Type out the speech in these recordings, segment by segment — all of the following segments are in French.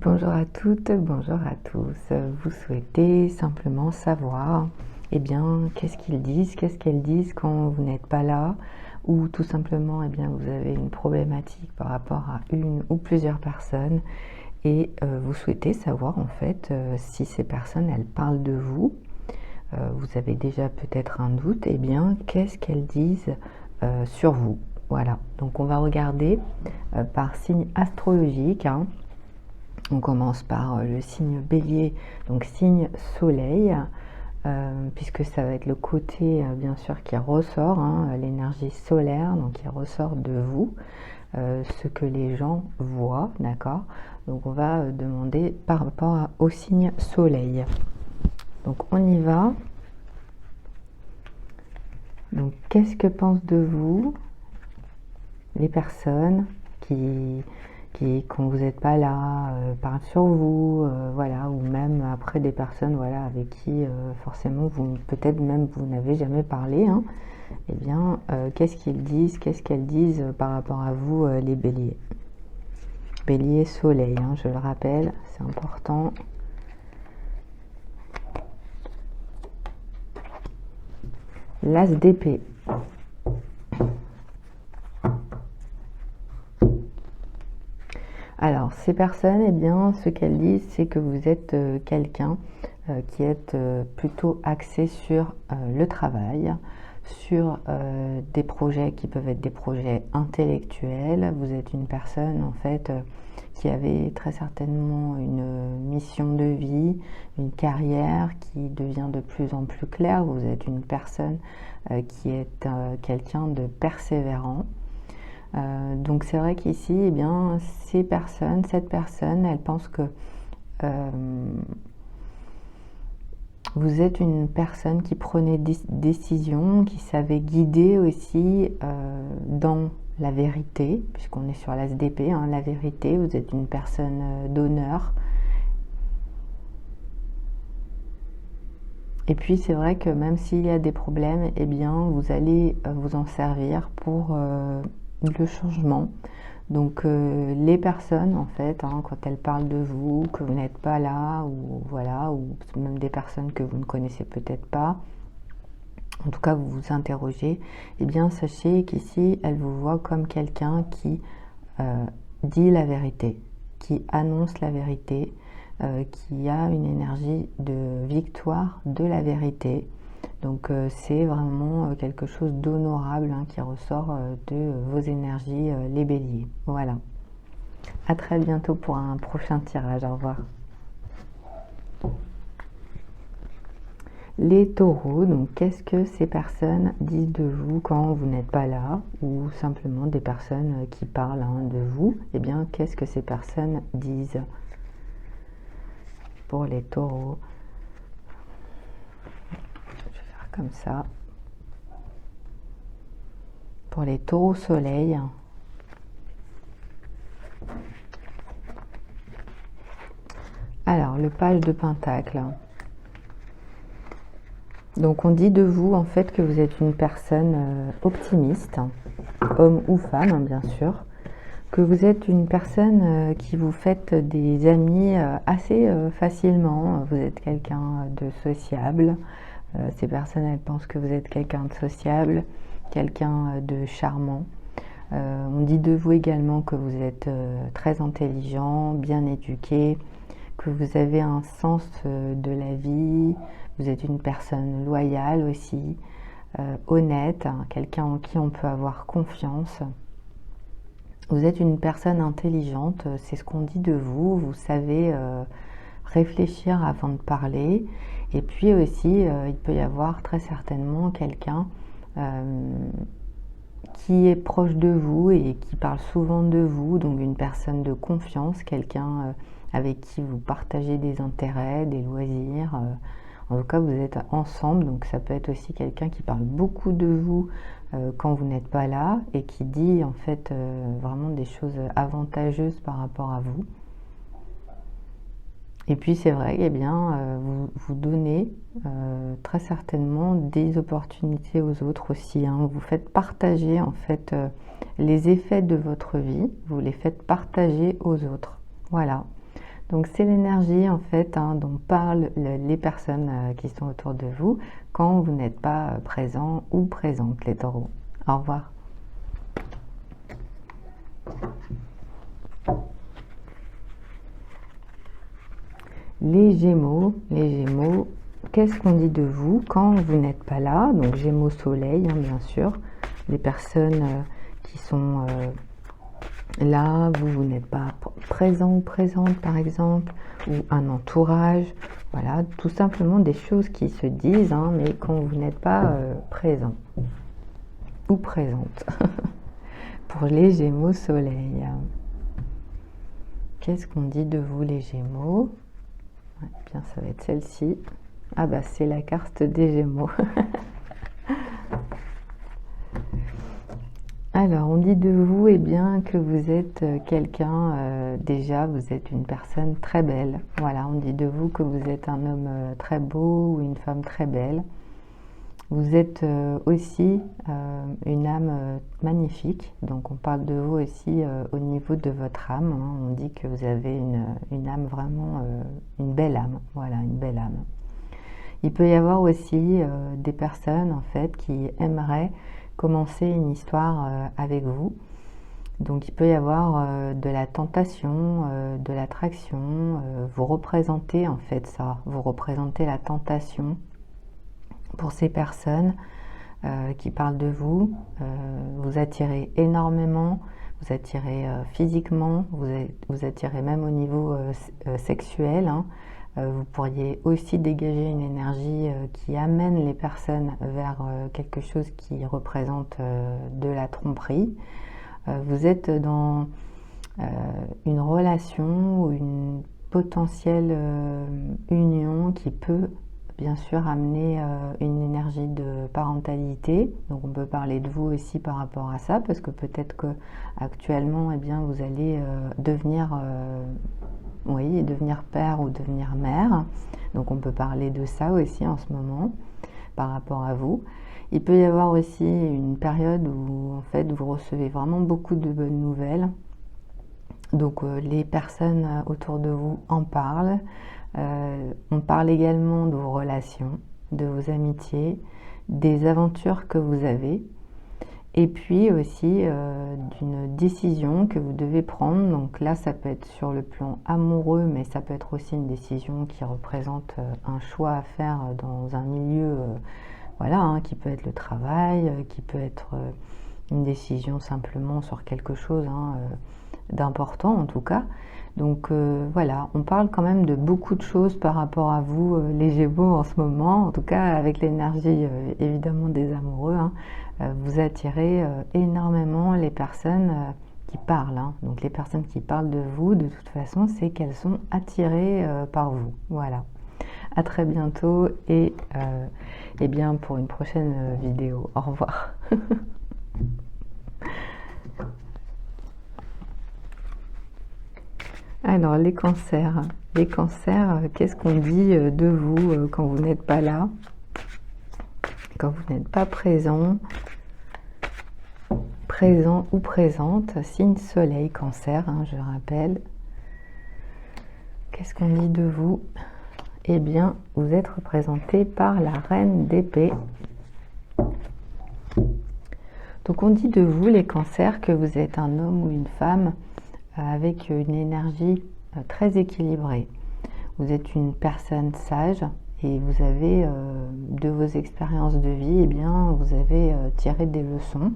Bonjour à toutes, bonjour à tous. Vous souhaitez simplement savoir, eh bien, qu'est-ce qu'ils disent, qu'est-ce qu'elles disent quand vous n'êtes pas là, ou tout simplement, eh bien, vous avez une problématique par rapport à une ou plusieurs personnes, et vous souhaitez savoir en fait si ces personnes, elles parlent de vous. Vous avez déjà peut-être un doute, eh bien, qu'est-ce qu'elles disent sur vous? Voilà, donc on va regarder par signe astrologique, hein. On commence par le signe bélier, donc signe soleil, puisque ça va être le côté bien sûr qui ressort, hein, l'énergie solaire, donc qui ressort de vous, ce que les gens voient, d'accord. Donc on va demander par rapport au signe soleil. Donc on y va. Donc qu'est-ce que pensent de vous les personnes qui quand vous n'êtes pas là, parlent sur vous, voilà, ou même après des personnes, voilà, avec qui forcément vous, peut-être même vous n'avez jamais parlé, hein, eh bien, qu'est-ce qu'ils disent, qu'est-ce qu'elles disent par rapport à vous, les béliers. Bélier soleil, hein, je le rappelle, c'est important. L'as d'épée. Alors, ces personnes, eh bien, ce qu'elles disent, c'est que vous êtes quelqu'un qui est plutôt axé sur le travail, sur des projets qui peuvent être des projets intellectuels. Vous êtes une personne, en fait, qui avait très certainement une mission de vie, une carrière qui devient de plus en plus claire. Vous êtes une personne qui est quelqu'un de persévérant. Donc c'est vrai qu'ici, eh bien, cette personne, elle pense que vous êtes une personne qui prenait des décisions, qui savait guider aussi dans la vérité, puisqu'on est sur l'as d'épée, hein, la vérité. Vous êtes une personne d'honneur. Et puis c'est vrai que même s'il y a des problèmes, eh bien, vous allez vous en servir pour le changement. Donc les personnes en fait, hein, quand elles parlent de vous, que vous n'êtes pas là, ou voilà, ou même des personnes que vous ne connaissez peut-être pas, en tout cas vous vous interrogez, eh bien sachez qu'ici elles vous voient comme quelqu'un qui dit la vérité, qui annonce la vérité, qui a une énergie de victoire de la vérité. Donc c'est vraiment quelque chose d'honorable, hein, qui ressort de vos énergies, les béliers. Voilà. À très bientôt pour un prochain tirage. Au revoir. Les taureaux, donc qu'est-ce que ces personnes disent de vous quand vous n'êtes pas là, ou simplement des personnes qui parlent, hein, de vous? Eh bien, qu'est-ce que ces personnes disent pour les taureaux? Je vais faire comme ça. Pour les taureaux soleil, alors le page de pentacle. Donc on dit de vous en fait que vous êtes une personne optimiste, homme ou femme, hein, bien sûr, que vous êtes une personne qui vous faites des amis assez facilement. Vous êtes quelqu'un de sociable. Ces personnes, elles pensent que vous êtes quelqu'un de sociable, quelqu'un de charmant. On dit de vous également que vous êtes très intelligent, bien éduqué, que vous avez un sens de la vie. Vous êtes une personne loyale aussi, honnête, hein, quelqu'un en qui on peut avoir confiance. Vous êtes une personne intelligente, c'est ce qu'on dit de vous. Vous savez réfléchir avant de parler. Et puis aussi, il peut y avoir très certainement quelqu'un qui est proche de vous et qui parle souvent de vous, donc une personne de confiance, quelqu'un avec qui vous partagez des intérêts, des loisirs. En tout cas, vous êtes ensemble, donc ça peut être aussi quelqu'un qui parle beaucoup de vous quand vous n'êtes pas là et qui dit en fait vraiment des choses avantageuses par rapport à vous. Et puis c'est vrai, eh bien, vous donnez très certainement des opportunités aux autres aussi, hein. Vous faites partager en fait les effets de votre vie, vous les faites partager aux autres. Voilà. Donc c'est l'énergie en fait dont parlent les personnes qui sont autour de vous quand vous n'êtes pas présent ou présente, les taureaux. Au revoir. Les Gémeaux, qu'est-ce qu'on dit de vous quand vous n'êtes pas là? Donc Gémeaux soleil, bien sûr, les personnes qui sont là, vous n'êtes pas présent ou présente par exemple, ou un entourage, voilà, tout simplement des choses qui se disent, mais quand vous n'êtes pas présent ou présente. Pour les Gémeaux soleil, qu'est-ce qu'on dit de vous les Gémeaux? Bien, ça va être celle-ci. Ah bah c'est la carte des Gémeaux. Alors, on dit de vous bien que vous êtes quelqu'un, déjà, vous êtes une personne très belle. Voilà, on dit de vous que vous êtes un homme très beau ou une femme très belle. Vous êtes aussi une âme magnifique. Donc, on parle de vous aussi au niveau de votre âme. On dit que vous avez une âme vraiment, une belle âme. Voilà, une belle âme. Il peut y avoir aussi des personnes, en fait, qui aimeraient commencer une histoire avec vous. Donc il peut y avoir de la tentation, de l'attraction, vous représentez en fait ça, vous représentez la tentation pour ces personnes qui parlent de vous, vous attirez énormément, vous attirez physiquement, vous attirez même au niveau sexuel, vous pourriez aussi dégager une énergie qui amène les personnes vers quelque chose qui représente de la tromperie. Vous êtes dans une relation ou une potentielle union qui peut bien sûr amener une énergie de parentalité. Donc on peut parler de vous aussi par rapport à ça, parce que peut-être que actuellement vous allez devenir père ou devenir mère. Donc on peut parler de ça aussi en ce moment par rapport à vous. Il peut y avoir aussi une période où en fait vous recevez vraiment beaucoup de bonnes nouvelles. Donc les personnes autour de vous en parlent. On parle également de vos relations, de vos amitiés, des aventures que vous avez. Et puis aussi d'une décision que vous devez prendre. Donc là, ça peut être sur le plan amoureux, mais ça peut être aussi une décision qui représente un choix à faire dans un milieu, qui peut être le travail, qui peut être une décision simplement sur quelque chose d'important en tout cas. Donc voilà, on parle quand même de beaucoup de choses par rapport à vous, les Gémeaux en ce moment, en tout cas avec l'énergie évidemment des amoureux. Vous attirez énormément les personnes qui parlent. Donc les personnes qui parlent de vous, de toute façon, c'est qu'elles sont attirées par vous. Voilà. À très bientôt et bien pour une prochaine vidéo. Au revoir. Alors les cancers. Les cancers, qu'est-ce qu'on dit de vous quand vous n'êtes pas là? Quand vous n'êtes pas présent ou présente, signe soleil, cancer, je rappelle. Qu'est-ce qu'on dit de vous? Eh bien, vous êtes représenté par la reine d'épée. Donc on dit de vous, les cancers, que vous êtes un homme ou une femme avec une énergie très équilibrée. Vous êtes une personne sage et vous avez, de vos expériences de vie, vous avez tiré des leçons.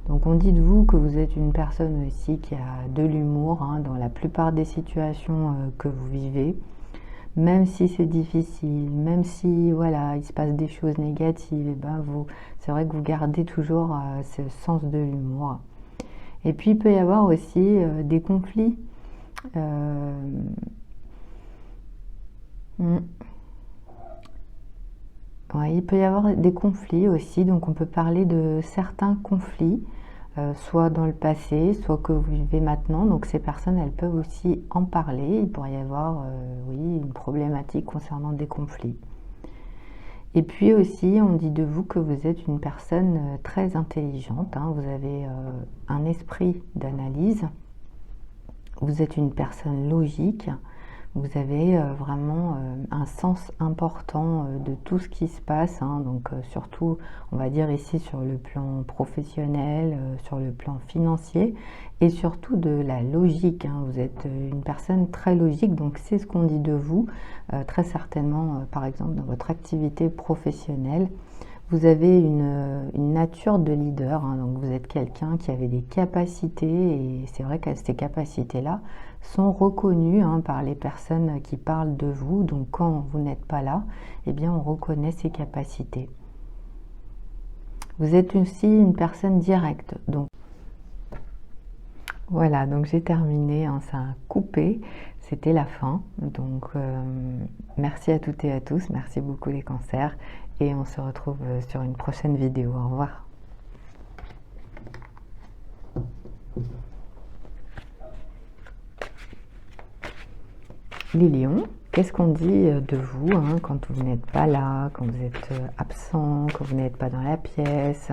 Donc on dit de vous que vous êtes une personne aussi qui a de l'humour dans la plupart des situations que vous vivez. Même si c'est difficile, même si il se passe des choses négatives, c'est vrai que vous gardez toujours ce sens de l'humour. Et puis il peut y avoir aussi des conflits. Il peut y avoir des conflits aussi, donc on peut parler de certains conflits, soit dans le passé, soit que vous vivez maintenant. Donc ces personnes, elles peuvent aussi en parler. Il pourrait y avoir une problématique concernant des conflits. Et puis aussi, on dit de vous que vous êtes une personne très intelligente. Vous avez un esprit d'analyse. Vous êtes une personne logique. Vous avez vraiment un sens important de tout ce qui se passe, hein, donc surtout, on va dire ici sur le plan professionnel, sur le plan financier et surtout de la logique, hein. Vous êtes une personne très logique, donc c'est ce qu'on dit de vous, très certainement, par exemple, dans votre activité professionnelle. Vous avez une nature de leader, hein, donc vous êtes quelqu'un qui avait des capacités et c'est vrai que ces capacités-là sont reconnues, hein, par les personnes qui parlent de vous. Donc quand vous n'êtes pas là, eh bien on reconnaît ces capacités. Vous êtes aussi une personne directe. Donc voilà, donc j'ai terminé, hein, ça a coupé, c'était la fin. Donc merci à toutes et à tous, merci beaucoup les cancers et on se retrouve sur une prochaine vidéo. Au revoir. Les lions, qu'est-ce qu'on dit de vous, hein, quand vous n'êtes pas là, quand vous êtes absent, quand vous n'êtes pas dans la pièce,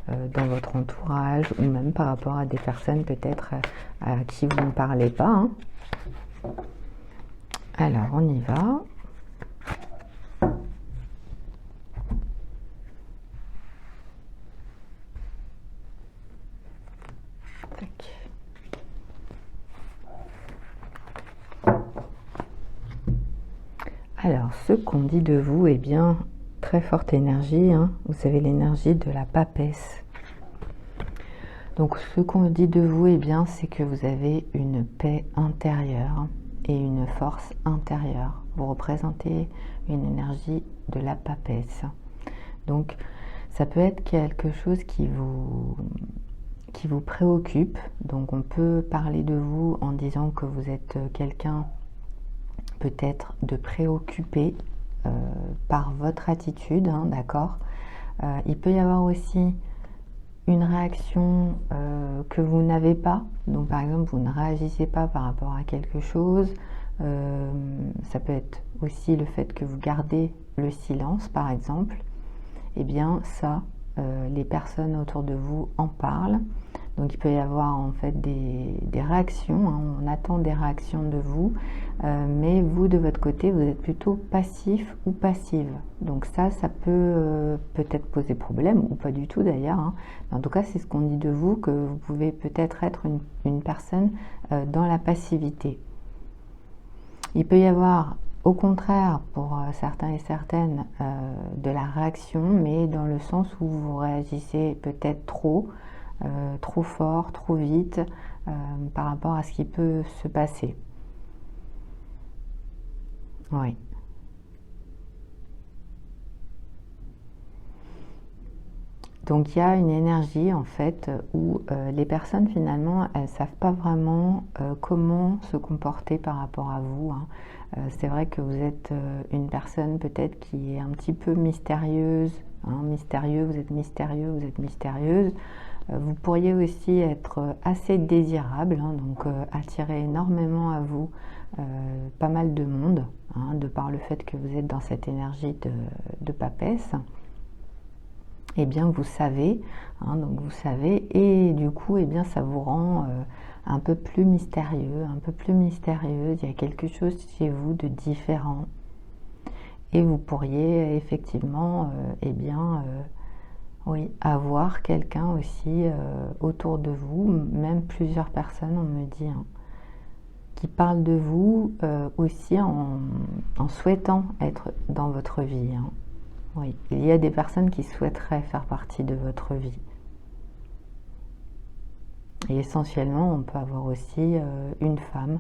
dans votre entourage, ou même par rapport à des personnes peut-être à qui vous ne parlez pas, hein. Alors, on y va. Tac. Alors, ce qu'on dit de vous, eh bien, très forte énergie, hein. Vous avez l'énergie de la papesse. Donc, ce qu'on dit de vous, eh bien, c'est que vous avez une paix intérieure et une force intérieure. Vous représentez une énergie de la papesse. Donc, ça peut être quelque chose qui vous préoccupe. Donc, on peut parler de vous en disant que vous êtes quelqu'un peut-être de préoccupé par votre attitude, hein, d'accord. Il peut y avoir aussi une réaction que vous n'avez pas. Donc par exemple, vous ne réagissez pas par rapport à quelque chose. Ça peut être aussi le fait que vous gardez le silence, par exemple. Eh bien ça, les personnes autour de vous en parlent. Donc il peut y avoir en fait des réactions, hein, on attend des réactions de vous, mais vous de votre côté, vous êtes plutôt passif ou passive. Donc ça peut peut-être poser problème, ou pas du tout d'ailleurs, hein. En tout cas, c'est ce qu'on dit de vous, que vous pouvez peut-être être une personne dans la passivité. Il peut y avoir au contraire, pour certains et certaines, de la réaction, mais dans le sens où vous réagissez peut-être trop fort, trop vite par rapport à ce qui peut se passer. Oui. Donc il y a une énergie en fait où les personnes finalement elles savent pas vraiment comment se comporter par rapport à vous, hein. C'est vrai que vous êtes une personne peut-être qui est un petit peu mystérieuse, hein, mystérieux, vous êtes mystérieux, vous êtes mystérieuse. Vous pourriez aussi être assez désirable, hein, donc attirer énormément à vous pas mal de monde, hein, de par le fait que vous êtes dans cette énergie de papesse. Eh bien vous savez, hein, donc vous savez, et du coup eh bien ça vous rend un peu plus mystérieux, un peu plus mystérieuse. Il y a quelque chose chez vous de différent et vous pourriez effectivement eh bien oui, avoir quelqu'un aussi autour de vous, même plusieurs personnes, on me dit, hein, qui parlent de vous aussi en souhaitant être dans votre vie, hein. Oui, il y a des personnes qui souhaiteraient faire partie de votre vie. Et essentiellement, on peut avoir aussi une femme.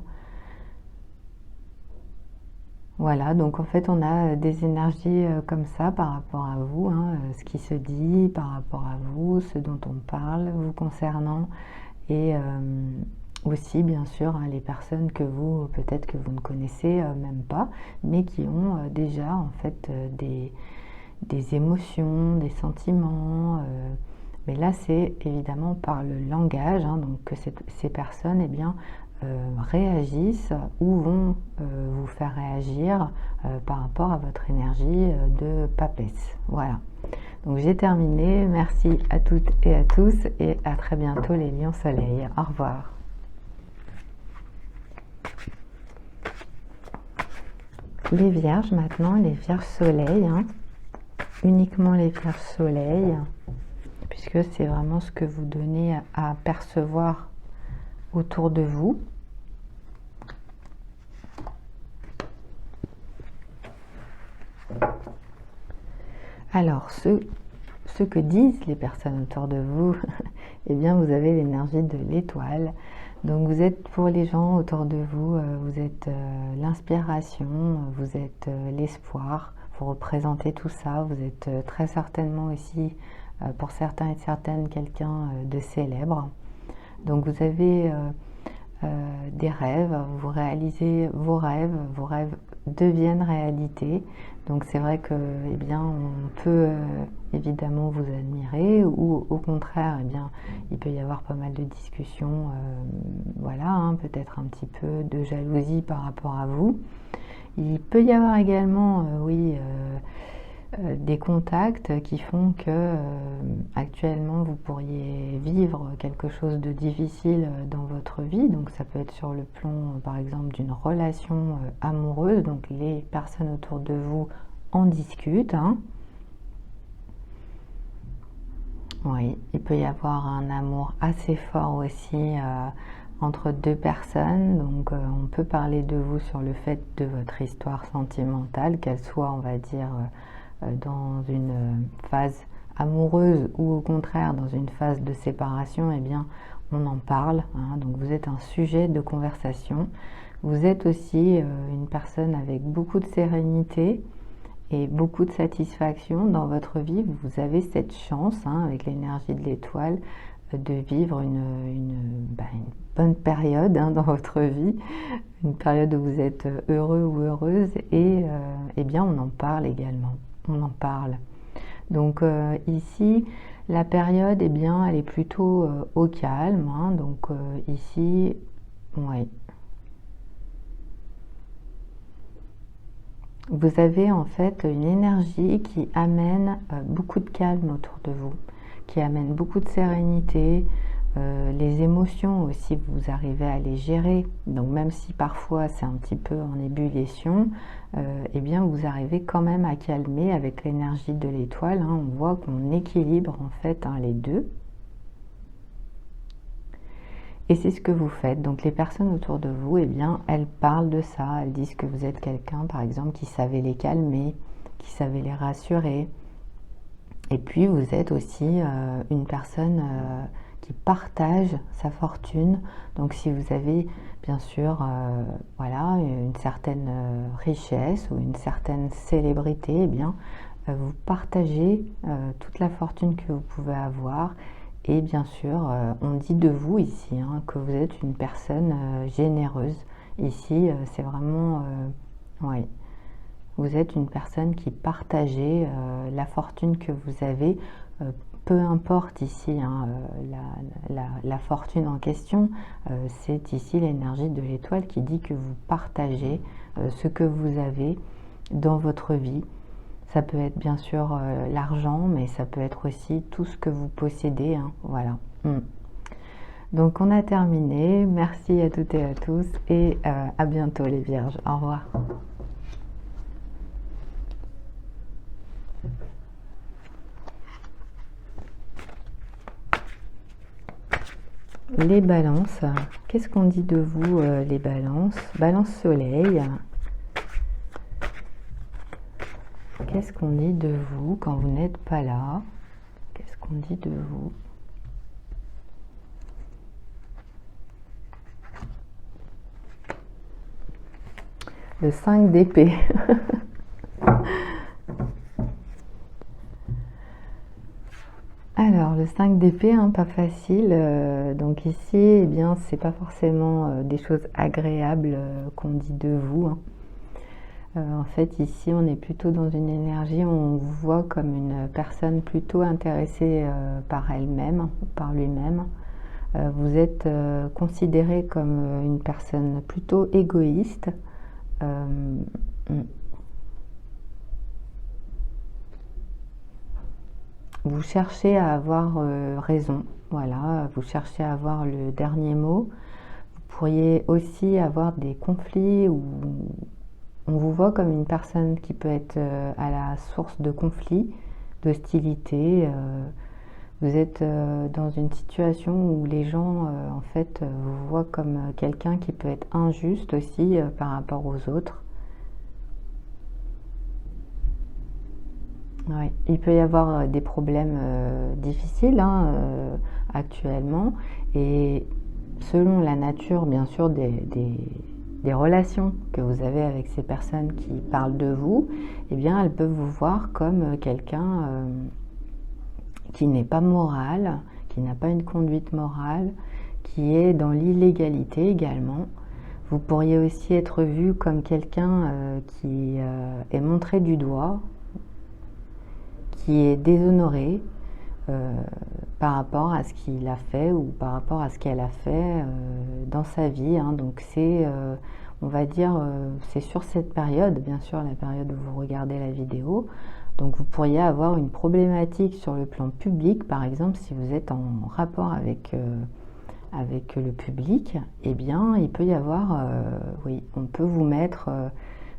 Voilà, donc en fait, on a des énergies comme ça par rapport à vous, hein, ce qui se dit par rapport à vous, ce dont on parle vous concernant, et aussi, bien sûr, hein, les personnes que vous, peut-être que vous ne connaissez même pas, mais qui ont déjà en fait des émotions, des sentiments. Mais là, c'est évidemment par le langage, hein, donc que ces personnes eh bien, réagissent ou vont vous faire réagir par rapport à votre énergie de papesse. Voilà. Donc j'ai terminé. Merci à toutes et à tous et à très bientôt les lions soleil. Au revoir. Les vierges maintenant, les vierges soleil, hein. Uniquement les vierges soleil, puisque c'est vraiment ce que vous donnez à percevoir autour de vous. Alors, ce que disent les personnes autour de vous, eh bien, vous avez l'énergie de l'étoile. Donc, vous êtes pour les gens autour de vous, vous êtes l'inspiration, vous êtes l'espoir, vous représentez tout ça. Vous êtes très certainement aussi, pour certains et certaines, quelqu'un de célèbre. Donc, vous avez des rêves, vous réalisez vos rêves deviennent réalité. Donc c'est vrai que eh bien, on peut évidemment vous admirer, ou au contraire, eh bien, il peut y avoir pas mal de discussions, voilà, hein, peut-être un petit peu de jalousie par rapport à vous. Il peut y avoir également, oui, des contacts qui font que actuellement vous pourriez vivre quelque chose de difficile dans votre vie. Donc ça peut être sur le plan par exemple d'une relation amoureuse, donc les personnes autour de vous en discutent, hein. Oui, il peut y avoir un amour assez fort aussi entre deux personnes. Donc on peut parler de vous sur le fait de votre histoire sentimentale, qu'elle soit, on va dire, dans une phase amoureuse ou au contraire dans une phase de séparation. Eh bien, on en parle, hein. Donc vous êtes un sujet de conversation. Vous êtes aussi une personne avec beaucoup de sérénité et beaucoup de satisfaction dans votre vie. Vous avez cette chance, hein, avec l'énergie de l'étoile, de vivre une bonne période, hein, dans votre vie, une période où vous êtes heureux ou heureuse, et eh bien on en parle également, on en parle. Donc ici, la période, eh bien, elle est plutôt au calme, hein. Donc ici, ouais. Vous avez en fait une énergie qui amène beaucoup de calme autour de vous, qui amène beaucoup de sérénité. Les émotions aussi, vous arrivez à les gérer. Donc même si parfois c'est un petit peu en ébullition, eh bien vous arrivez quand même à calmer avec l'énergie de l'étoile, hein. On voit qu'on équilibre en fait, hein, les deux. Et c'est ce que vous faites. Donc les personnes autour de vous, eh bien, elles parlent de ça. Elles disent que vous êtes quelqu'un, par exemple, qui savait les calmer, qui savait les rassurer. Et puis vous êtes aussi une personne qui partage sa fortune. Donc si vous avez bien sûr voilà, une certaine richesse ou une certaine célébrité, eh bien vous partagez toute la fortune que vous pouvez avoir. Et bien sûr, on dit de vous ici, hein, que vous êtes une personne généreuse. Ici, c'est vraiment, ouais, vous êtes une personne qui partagez la fortune que vous avez, peu importe ici, hein, la fortune en question, c'est ici l'énergie de l'étoile qui dit que vous partagez ce que vous avez dans votre vie. Ça peut être bien sûr l'argent, mais ça peut être aussi tout ce que vous possédez, hein, voilà. Donc on a terminé. Merci à toutes et à tous, et à bientôt les vierges. Au revoir. Les balances, qu'est-ce qu'on dit de vous, les balances? Balance soleil. Qu'est-ce qu'on dit de vous quand vous n'êtes pas là? Qu'est-ce qu'on dit de vous? Le 5 d'épée. Alors, le 5 d'épée, hein, pas facile. Donc ici, eh bien, c'est pas forcément des choses agréables qu'on dit de vous, hein. En fait, ici, on est plutôt dans une énergie où on vous voit comme une personne plutôt intéressée par elle-même, par lui-même. Vous êtes considéré comme une personne plutôt égoïste. Vous cherchez à avoir raison, voilà, vous cherchez à avoir le dernier mot. Vous pourriez aussi avoir des conflits ou on vous voit comme une personne qui peut être à la source de conflits, d'hostilité. Vous êtes dans une situation où les gens, en fait, vous voient comme quelqu'un qui peut être injuste aussi par rapport aux autres. Ouais. Il peut y avoir des problèmes difficiles hein, actuellement, et selon la nature, bien sûr, des relations que vous avez avec ces personnes qui parlent de vous, eh bien, elles peuvent vous voir comme quelqu'un qui n'est pas moral, qui n'a pas une conduite morale, qui est dans l'illégalité également. Vous pourriez aussi être vu comme quelqu'un qui est montré du doigt, qui est déshonoré par rapport à ce qu'il a fait ou par rapport à ce qu'elle a fait dans sa vie. Hein. Donc c'est, on va dire, c'est sur cette période, bien sûr la période où vous regardez la vidéo. Donc vous pourriez avoir une problématique sur le plan public, par exemple, si vous êtes en rapport avec le public, eh bien il peut y avoir, oui, on peut vous mettre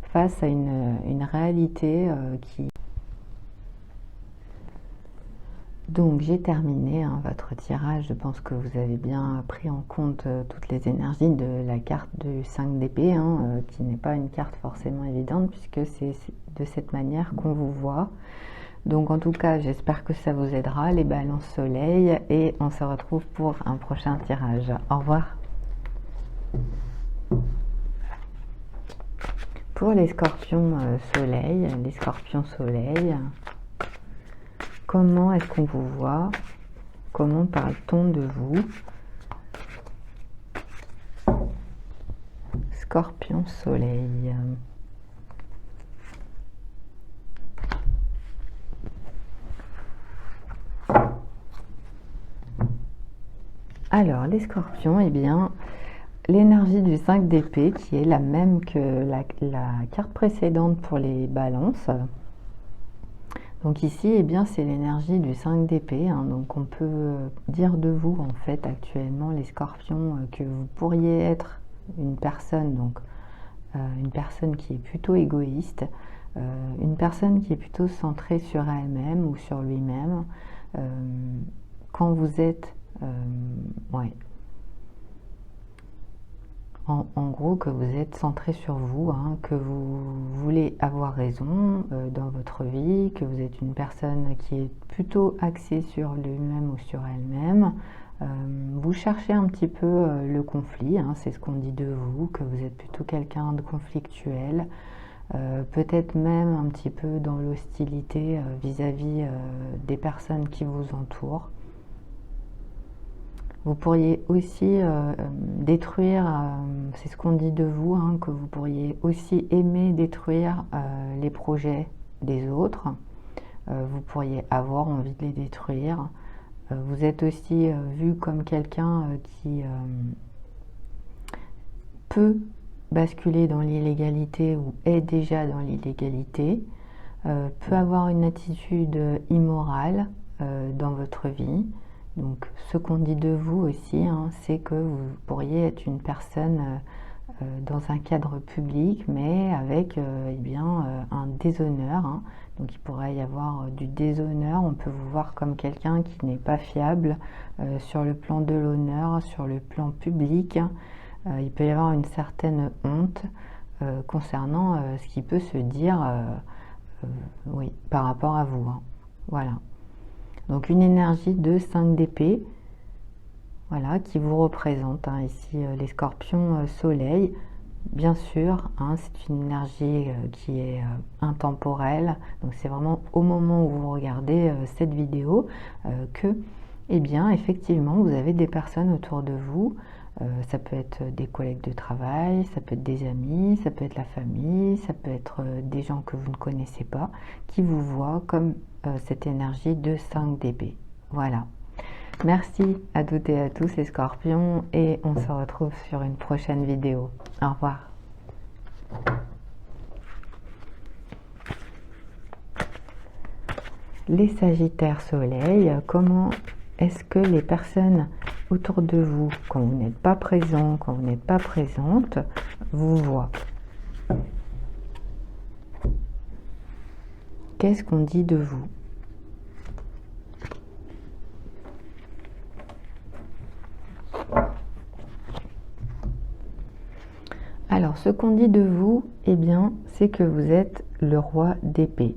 face à une réalité qui... Donc j'ai terminé hein, votre tirage. Je pense que vous avez bien pris en compte toutes les énergies de la carte du 5 d'épée, hein, qui n'est pas une carte forcément évidente puisque c'est de cette manière qu'on vous voit. Donc en tout cas, j'espère que ça vous aidera, les balances soleil, et on se retrouve pour un prochain tirage. Au revoir. Pour les scorpions soleil, comment est-ce qu'on vous voit? Comment parle-t-on de vous? Scorpion soleil. Alors, les scorpions, eh bien, l'énergie du 5 d'épée, qui est la même que la carte précédente pour les balances. Donc ici, eh bien, c'est l'énergie du 5 d'épée. Hein, donc on peut dire de vous, en fait, actuellement, les scorpions, que vous pourriez être une personne, donc une personne qui est plutôt égoïste, une personne qui est plutôt centrée sur elle-même ou sur lui-même. Quand vous êtes... ouais. En gros, que vous êtes centré sur vous, hein, que vous voulez avoir raison dans votre vie, que vous êtes une personne qui est plutôt axée sur lui-même ou sur elle-même. Vous cherchez un petit peu le conflit, hein, c'est ce qu'on dit de vous, que vous êtes plutôt quelqu'un de conflictuel, peut-être même un petit peu dans l'hostilité vis-à-vis des personnes qui vous entourent. Vous pourriez aussi détruire, c'est ce qu'on dit de vous, hein, que vous pourriez aussi aimer détruire les projets des autres. Vous pourriez avoir envie de les détruire. Vous êtes aussi vu comme quelqu'un qui peut basculer dans l'illégalité ou est déjà dans l'illégalité, peut avoir une attitude immorale dans votre vie. Donc ce qu'on dit de vous aussi, hein, c'est que vous pourriez être une personne dans un cadre public, mais avec eh bien, un déshonneur. Hein. Donc il pourrait y avoir du déshonneur, on peut vous voir comme quelqu'un qui n'est pas fiable sur le plan de l'honneur, sur le plan public. Il peut y avoir une certaine honte concernant ce qui peut se dire oui, par rapport à vous. Hein. Voilà. Donc une énergie de 5 d'épée, voilà, qui vous représente. Hein, ici, les scorpions soleil, bien sûr, hein, c'est une énergie qui est intemporelle. Donc c'est vraiment au moment où vous regardez cette vidéo que, eh bien, effectivement, vous avez des personnes autour de vous. Ça peut être des collègues de travail, ça peut être des amis, ça peut être la famille, ça peut être des gens que vous ne connaissez pas, qui vous voient comme cette énergie de 5 d'épée. Voilà. Merci à toutes et à tous les scorpions, et on se retrouve sur une prochaine vidéo. Au revoir. Les sagittaires soleil, comment est-ce que les personnes autour de vous, quand vous n'êtes pas présent, quand vous n'êtes pas présente, vous voient? Qu'est-ce qu'on dit de vous? Alors, ce qu'on dit de vous, eh bien, c'est que vous êtes le roi d'épée.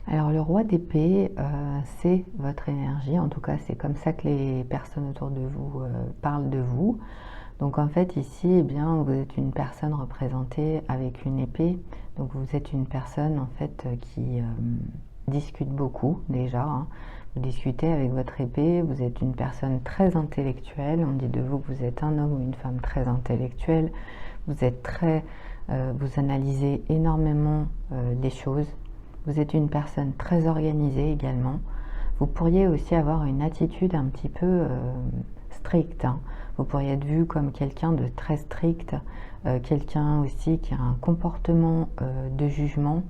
Alors, le roi d'épée, c'est votre énergie. En tout cas, c'est comme ça que les personnes autour de vous parlent de vous. Donc, en fait, ici, eh bien, vous êtes une personne représentée avec une épée. Donc, vous êtes une personne, en fait, qui discute beaucoup, déjà, hein. Vous discutez avec votre épée, vous êtes une personne très intellectuelle. On dit de vous que vous êtes un homme ou une femme très intellectuelle. Vous êtes vous analysez énormément des choses. Vous êtes une personne très organisée également. Vous pourriez aussi avoir une attitude un petit peu stricte, hein. Vous pourriez être vu comme quelqu'un de très strict, quelqu'un aussi qui a un comportement de jugement,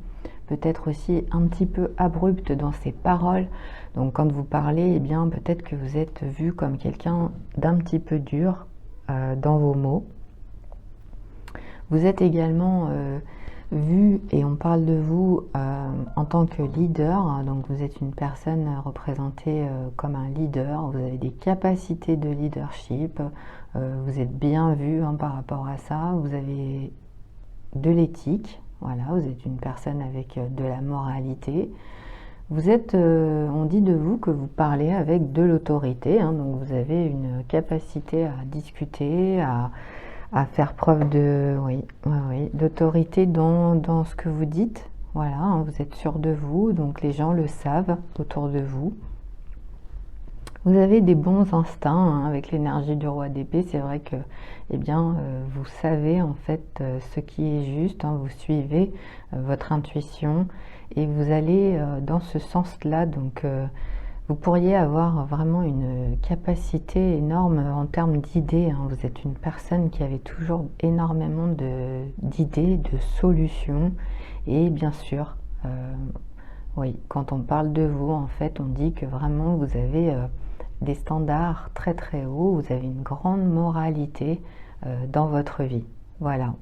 peut-être aussi un petit peu abrupt dans ses paroles. Donc quand vous parlez, eh bien peut-être que vous êtes vu comme quelqu'un d'un petit peu dur dans vos mots. Vous êtes également vu, et on parle de vous en tant que leader, donc vous êtes une personne représentée comme un leader, vous avez des capacités de leadership, vous êtes bien vu hein, par rapport à ça, vous avez de l'éthique, voilà, vous êtes une personne avec de la moralité. Vous êtes, on dit de vous que vous parlez avec de l'autorité, hein, donc vous avez une capacité à discuter, à faire preuve de, oui, d'autorité dans ce que vous dites. Voilà, hein, vous êtes sûr de vous, donc les gens le savent autour de vous. Vous avez des bons instincts hein, avec l'énergie du roi d'épée. C'est vrai que, eh bien, vous savez en fait ce qui est juste. Hein, vous suivez votre intuition et vous allez dans ce sens-là. Donc, vous pourriez avoir vraiment une capacité énorme en termes d'idées, hein. Vous êtes une personne qui avait toujours énormément d'idées, de solutions. Et bien sûr, oui, quand on parle de vous, en fait, on dit que vraiment vous avez des standards très très hauts, vous avez une grande moralité dans votre vie. Voilà.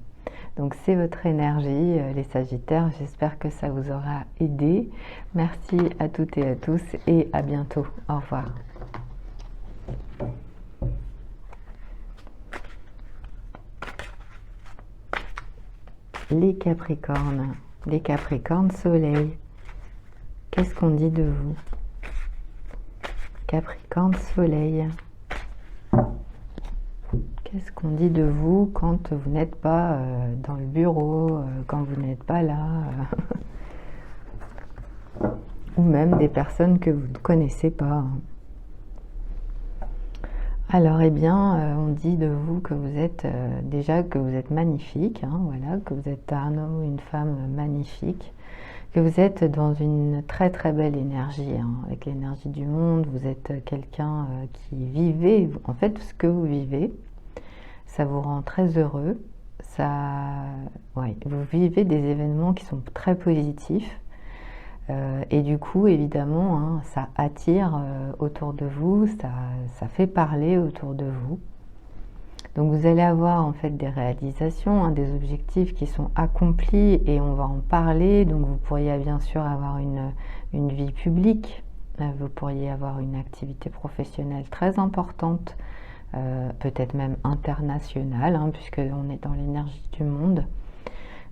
Donc c'est votre énergie, les Sagittaires. J'espère que ça vous aura aidé. Merci à toutes et à tous et à bientôt. Au revoir. Les Capricornes. Les Capricornes Soleil. Qu'est-ce qu'on dit de vous? Capricorne Soleil. Qu'est-ce qu'on dit de vous quand vous n'êtes pas dans le bureau, quand vous n'êtes pas là ou même des personnes que vous ne connaissez pas. Alors, eh bien, on dit de vous que vous êtes déjà que vous êtes magnifique, hein, voilà, que vous êtes un homme ou une femme magnifique, que vous êtes dans une très très belle énergie, hein, avec l'énergie du monde. Vous êtes quelqu'un qui vivez, en fait, ce que vous vivez. Ça vous rend très heureux, ouais, vous vivez des événements qui sont très positifs et du coup évidemment hein, ça attire autour de vous, ça fait parler autour de vous. Donc vous allez avoir en fait des réalisations, hein, des objectifs qui sont accomplis et on va en parler. Donc vous pourriez bien sûr avoir une vie publique, vous pourriez avoir une activité professionnelle très importante. Peut-être même international, hein, puisqu'on est dans l'énergie du monde.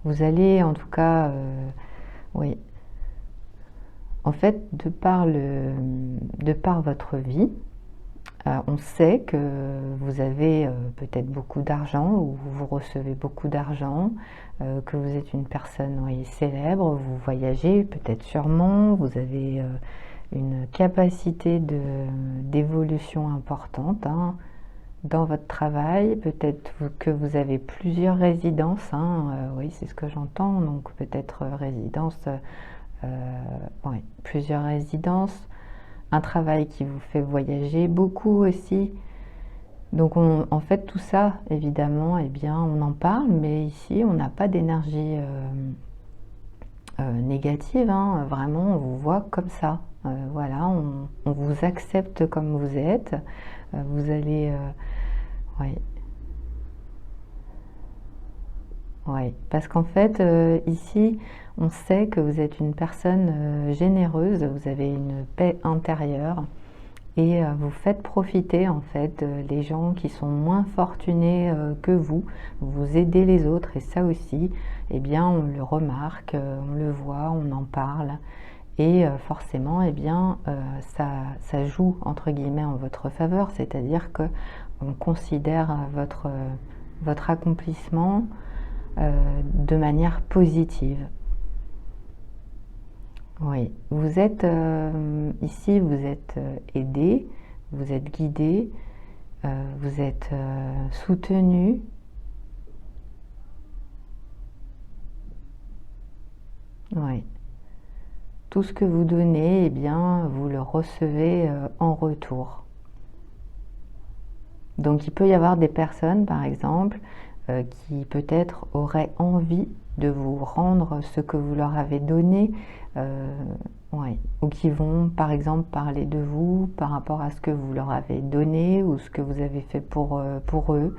Vous allez en tout cas, oui, en fait, de par votre vie, on sait que vous avez peut-être beaucoup d'argent ou vous recevez beaucoup d'argent, que vous êtes une personne oui, célèbre, vous voyagez peut-être sûrement, vous avez une capacité d'évolution importante, hein, dans votre travail, peut-être que vous avez plusieurs résidences, hein, oui, c'est ce que j'entends, donc peut-être résidence, ouais, plusieurs résidences, un travail qui vous fait voyager beaucoup aussi. Donc en fait tout ça, évidemment, eh bien, on en parle, mais ici on n'a pas d'énergie négative, hein, vraiment on vous voit comme ça. Voilà, on vous accepte comme vous êtes, vous allez... ouais. Oui, parce qu'en fait, ici, on sait que vous êtes une personne généreuse, vous avez une paix intérieure et vous faites profiter en fait les gens qui sont moins fortunés que vous aidez les autres et ça aussi, eh bien, on le remarque, on le voit, on en parle et forcément, eh bien, ça joue entre guillemets en votre faveur, c'est-à-dire que on considère votre accomplissement de manière positive. Oui, vous êtes ici, vous êtes aidé, vous êtes guidé, vous êtes soutenu. Oui, tout ce que vous donnez, eh bien, vous le recevez en retour. Donc, il peut y avoir des personnes, par exemple, qui peut-être auraient envie de vous rendre ce que vous leur avez donné, euh, ouais. Ou qui vont, par exemple, parler de vous par rapport à ce que vous leur avez donné ou ce que vous avez fait pour eux.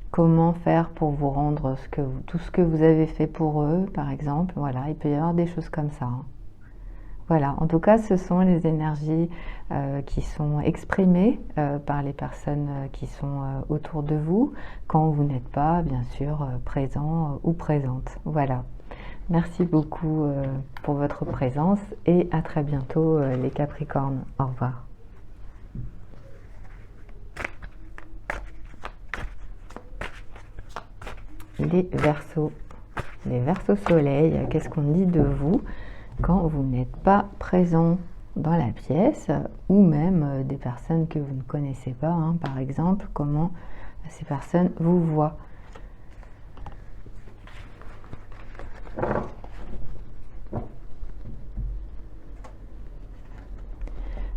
Comment faire pour vous rendre tout ce que vous avez fait pour eux, par exemple. Voilà, il peut y avoir des choses comme ça, hein. Voilà, en tout cas, ce sont les énergies qui sont exprimées par les personnes qui sont autour de vous quand vous n'êtes pas, bien sûr, présent ou présente. Voilà. Merci beaucoup pour votre présence et à très bientôt les Capricornes. Au revoir. Les Verseaux. Les Verseaux Soleil, qu'est-ce qu'on dit de vous quand vous n'êtes pas présent dans la pièce ou même des personnes que vous ne connaissez pas, hein, par exemple, comment ces personnes vous voient.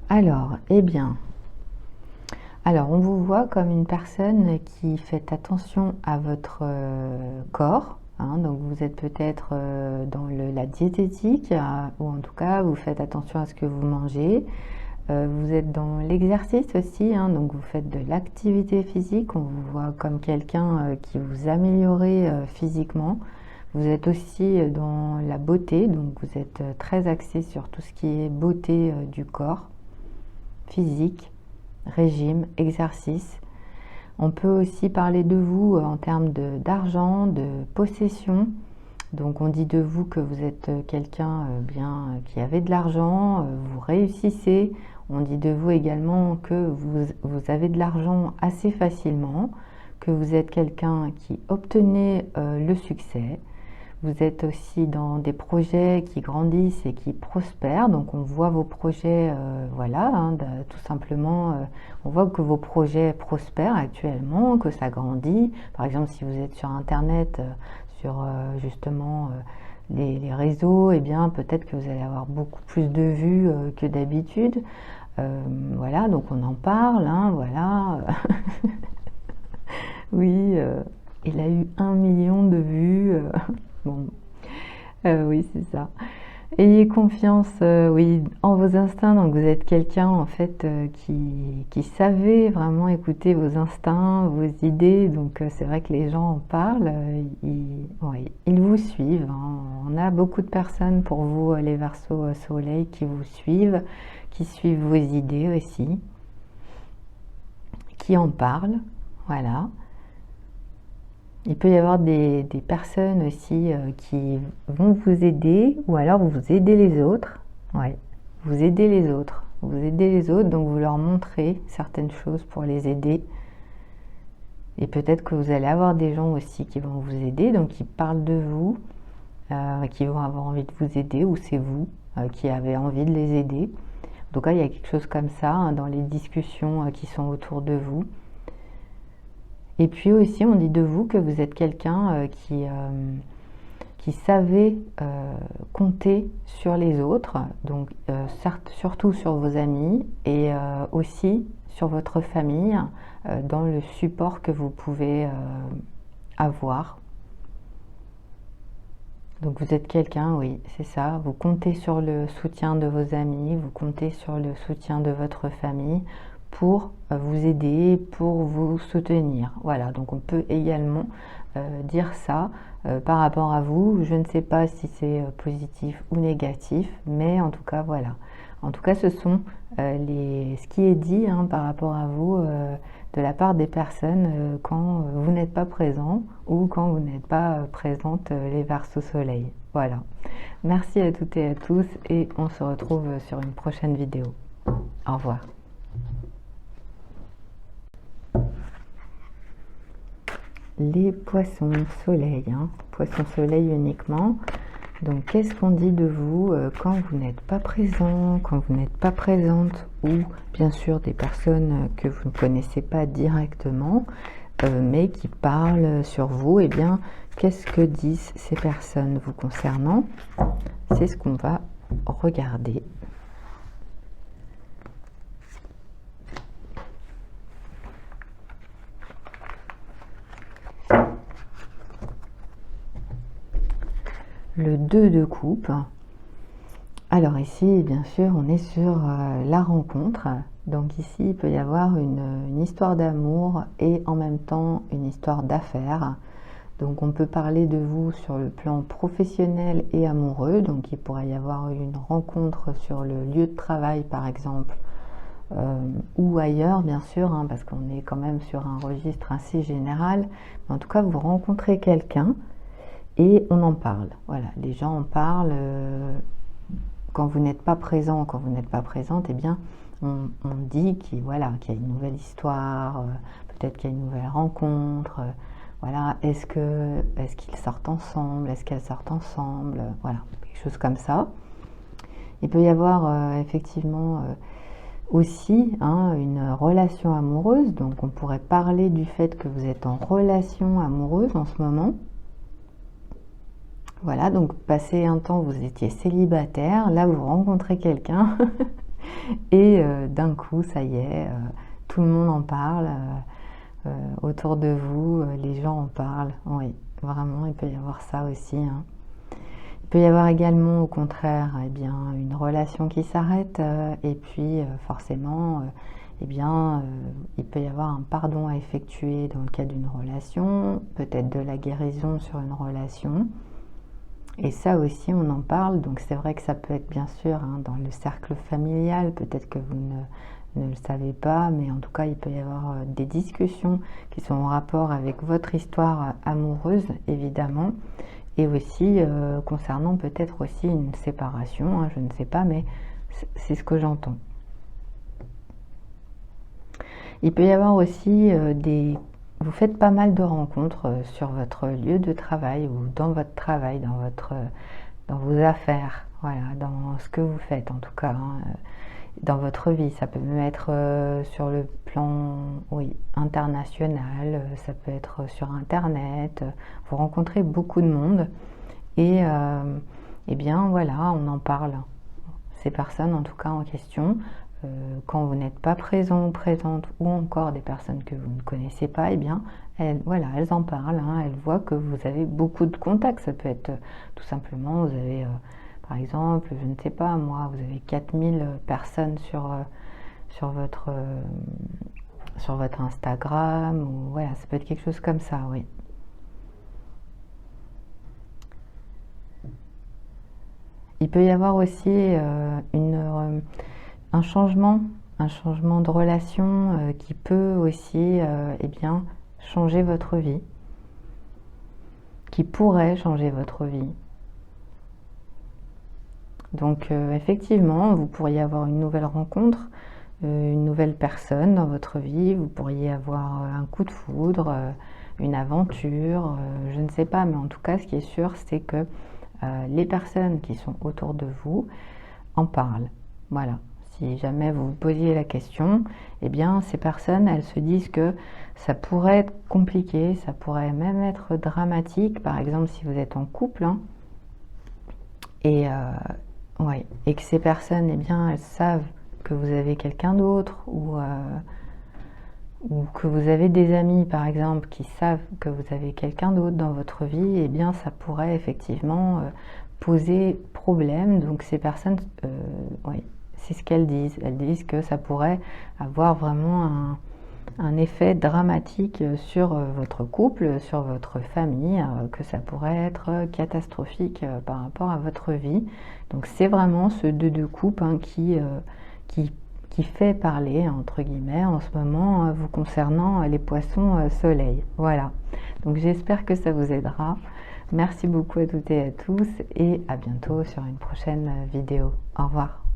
Alors, eh bien, alors on vous voit comme une personne qui fait attention à votre corps, hein, donc vous êtes peut-être dans la diététique, ou en tout cas vous faites attention à ce que vous mangez. Vous êtes dans l'exercice aussi, hein, donc vous faites de l'activité physique, on vous voit comme quelqu'un qui vous améliore physiquement. Vous êtes aussi dans la beauté, donc vous êtes très axé sur tout ce qui est beauté du corps, physique, régime, exercice. On peut aussi parler de vous en termes d'argent, de possession. Donc on dit de vous que vous êtes quelqu'un bien qui avait de l'argent, vous réussissez. On dit de vous également que vous avez de l'argent assez facilement, que vous êtes quelqu'un qui obtenait le succès. Vous êtes aussi dans des projets qui grandissent et qui prospèrent. Donc on voit vos projets, voilà, hein, tout simplement, on voit que vos projets prospèrent actuellement, que ça grandit. Par exemple, si vous êtes sur Internet, sur justement les réseaux, eh bien peut-être que vous allez avoir beaucoup plus de vues que d'habitude. Voilà, donc on en parle, hein, voilà. Oui, il a eu 1 million de vues. Bon, oui, c'est ça. Ayez confiance, oui, en vos instincts. Donc vous êtes quelqu'un en fait qui savait vraiment écouter vos instincts, vos idées. Donc c'est vrai que les gens en parlent, ouais, ils vous suivent, hein. On a beaucoup de personnes pour vous, les Verseaux Soleil, qui vous suivent, qui suivent vos idées aussi, qui en parlent. Voilà. Il peut y avoir des personnes aussi qui vont vous aider ou alors vous aidez les autres. Ouais, vous aidez les autres. Vous aidez les autres, donc vous leur montrez certaines choses pour les aider. Et peut-être que vous allez avoir des gens aussi qui vont vous aider, donc qui parlent de vous, qui vont avoir envie de vous aider, ou c'est vous qui avez envie de les aider. En tout cas, il y a quelque chose comme ça hein, dans les discussions qui sont autour de vous. Et puis aussi, on dit de vous que vous êtes quelqu'un qui savait compter sur les autres, donc certes, surtout sur vos amis et aussi sur votre famille, dans le support que vous pouvez avoir. Donc vous êtes quelqu'un, oui, c'est ça, vous comptez sur le soutien de vos amis, vous comptez sur le soutien de votre famille pour vous aider, pour vous soutenir. Voilà, donc on peut également dire ça par rapport à vous. Je ne sais pas si c'est positif ou négatif, mais en tout cas, voilà. En tout cas, ce sont ce qui est dit par rapport à vous de la part des personnes quand vous n'êtes pas présent ou quand vous n'êtes pas présente les Verseaux soleil. Voilà. Merci à toutes et à tous et on se retrouve sur une prochaine vidéo. Au revoir. Les poissons soleil, poissons soleil uniquement. Donc qu'est-ce qu'on dit de vous quand vous n'êtes pas présent, quand vous n'êtes pas présente, ou bien sûr des personnes que vous ne connaissez pas directement, mais qui parlent sur vous. Eh bien, qu'est-ce que disent ces personnes vous concernant? C'est ce qu'on va regarder. Le 2 de coupe. Alors ici, bien sûr, on est sur la rencontre. Donc ici, il peut y avoir une histoire d'amour et en même temps une histoire d'affaires. Donc on peut parler de vous sur le plan professionnel et amoureux. Donc il pourrait y avoir une rencontre sur le lieu de travail, par exemple, ou ailleurs, bien sûr, parce qu'on est quand même sur un registre assez général. Mais en tout cas, vous rencontrez quelqu'un et on en parle. Voilà, les gens en parlent. Quand vous n'êtes pas présent, quand vous n'êtes pas présente, eh bien, on dit qu'il y a une nouvelle histoire, peut-être qu'il y a une nouvelle rencontre. Voilà, est-ce qu'ils sortent ensemble, est-ce qu'elles sortent ensemble, voilà, quelque chose comme ça. Il peut y avoir effectivement aussi une relation amoureuse. Donc on pourrait parler du fait que vous êtes en relation amoureuse en ce moment. Voilà, donc passé un temps, vous étiez célibataire, là vous rencontrez quelqu'un et d'un coup, ça y est, tout le monde en parle, autour de vous, les gens en parlent. Oui, vraiment, il peut y avoir ça aussi. Il peut y avoir également, au contraire, une relation qui s'arrête et puis forcément, il peut y avoir un pardon à effectuer dans le cadre d'une relation, peut-être de la guérison sur une relation. Et ça aussi, on en parle. Donc c'est vrai que ça peut être bien sûr dans le cercle familial. Peut-être que vous ne le savez pas, mais en tout cas, il peut y avoir des discussions qui sont en rapport avec votre histoire amoureuse, évidemment. Et aussi concernant peut-être aussi une séparation. Je ne sais pas, mais c'est ce que j'entends. Il peut y avoir aussi vous faites pas mal de rencontres sur votre lieu de travail ou dans votre travail, dans vos affaires, voilà, dans ce que vous faites en tout cas, dans votre vie. Ça peut même être sur le plan international, ça peut être sur Internet. Vous rencontrez beaucoup de monde et bien voilà, on en parle. Ces personnes en tout cas en question. Quand vous n'êtes pas présent ou présente, ou encore des personnes que vous ne connaissez pas, eh bien, elles en parlent, elles voient que vous avez beaucoup de contacts. Ça peut être tout simplement, vous avez, par exemple, je ne sais pas, moi, vous avez 4000 personnes sur votre Instagram, ou voilà, ça peut être quelque chose comme ça, oui. Il peut y avoir aussi un changement de relation qui peut aussi changer votre vie, qui pourrait changer votre vie. Donc effectivement, vous pourriez avoir une nouvelle rencontre, une nouvelle personne dans votre vie, vous pourriez avoir un coup de foudre, une aventure, je ne sais pas, mais en tout cas, ce qui est sûr, c'est que les personnes qui sont autour de vous en parlent. Voilà. Si jamais vous vous posiez la question, eh bien, ces personnes, elles se disent que ça pourrait être compliqué, ça pourrait même être dramatique, par exemple, si vous êtes en couple, et que ces personnes, eh bien, elles savent que vous avez quelqu'un d'autre, ou que vous avez des amis, par exemple, qui savent que vous avez quelqu'un d'autre dans votre vie, eh bien, ça pourrait effectivement poser problème. Donc, ces personnes, c'est ce qu'elles disent. Elles disent que ça pourrait avoir vraiment un effet dramatique sur votre couple, sur votre famille, que ça pourrait être catastrophique par rapport à votre vie. Donc c'est vraiment ce 2 de coupe hein, qui fait parler, entre guillemets, en ce moment, vous concernant les poissons soleil. Voilà. Donc j'espère que ça vous aidera. Merci beaucoup à toutes et à tous et à bientôt sur une prochaine vidéo. Au revoir.